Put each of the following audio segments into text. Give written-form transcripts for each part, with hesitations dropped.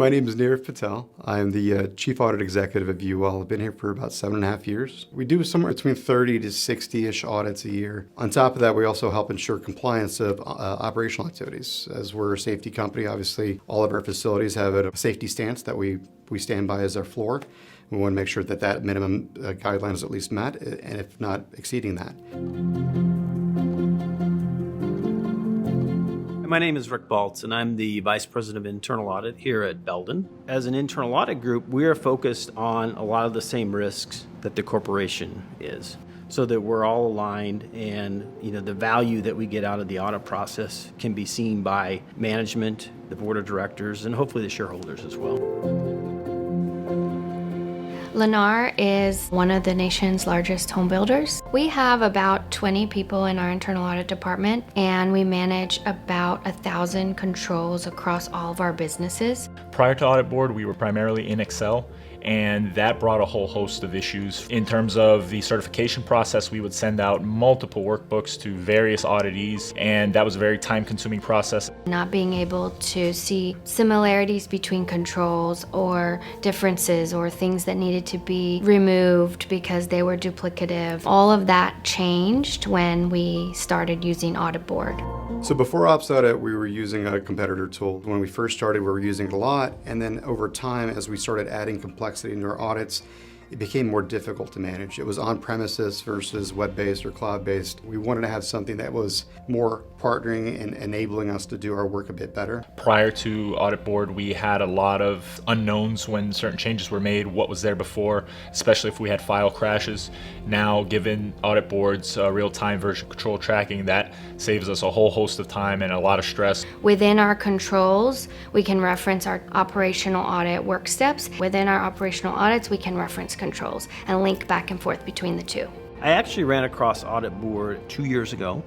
My name is Nirav Patel. I'm the Chief Audit Executive of UL. I've been here for about 7.5 years. We do somewhere between 30 to 60-ish audits a year. On top of that, we also help ensure compliance of operational activities. As we're a safety company, obviously all of our facilities have a safety stance that we stand by as our floor. We want to make sure that that minimum guideline is at least met, and if not, exceeding that. My name is Rick Baltz, and I'm the Vice President of Internal Audit here at Belden. As an internal audit group, we are focused on a lot of the same risks that the corporation is, so that we're all aligned, and the value that we get out of the audit process can be seen by management, the board of directors, and hopefully the shareholders as well. Lennar is one of the nation's largest home builders. We have about 20 people in our internal audit department, and we manage about 1,000 controls across all of our businesses. Prior to Audit Board, we were primarily in Excel, and that brought a whole host of issues. In terms of the certification process, we would send out multiple workbooks to various auditees, and that was a very time-consuming process. Not being able to see similarities between controls or differences or things that needed to be removed because they were duplicative. All of that changed when we started using Audit Board. So before Ops Audit, we were using a competitor tool. When we first started, we were using it a lot, and then over time, as we started adding complexity into our audits, it became more difficult to manage. It was on-premises versus web-based or cloud-based. We wanted to have something that was more partnering and enabling us to do our work a bit better. Prior to Audit Board, we had a lot of unknowns when certain changes were made, what was there before, especially if we had file crashes. Now, given Audit Board's real-time version control tracking, that saves us a whole host of time and a lot of stress. Within our controls, we can reference our operational audit work steps. Within our operational audits, we can reference controls and link back and forth between the two. I actually ran across Audit Board 2 years ago.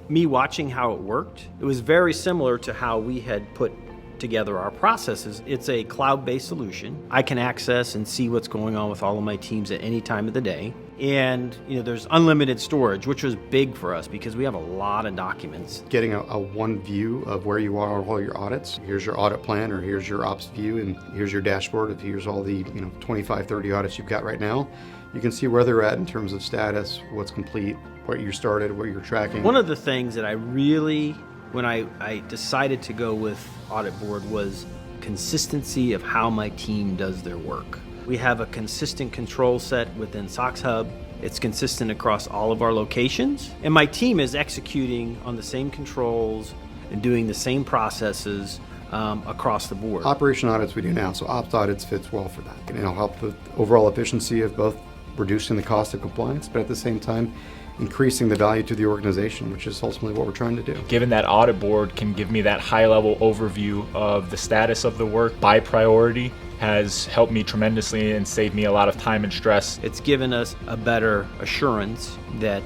Me watching how it worked, it was very similar to how we had put together our processes. It's a cloud-based solution. I can access and see what's going on with all of my teams at any time of the day. And there's unlimited storage, which was big for us because we have a lot of documents. Getting a one view of where you are on all your audits. Here's your audit plan, or here's your ops view, and here's your dashboard. If here's all the 25, 30 audits you've got right now, you can see where they're at in terms of status, what's complete, what you started, what you're tracking. One of the things that I really, when I decided to go with Audit Board, was consistency of how my team does their work. We have a consistent control set within SOX Hub. It's consistent across all of our locations. And my team is executing on the same controls and doing the same processes across the board. Operation audits we do now, so Ops Audits fits well for that. It'll help with overall efficiency of both reducing the cost of compliance, but at the same time, increasing the value to the organization, which is ultimately what we're trying to do. Given that Audit Board can give me that high-level overview of the status of the work by priority, has helped me tremendously and saved me a lot of time and stress. It's given us a better assurance that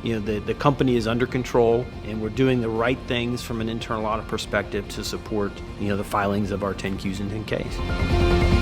the company is under control and we're doing the right things from an internal audit perspective to support the filings of our 10Qs and 10Ks.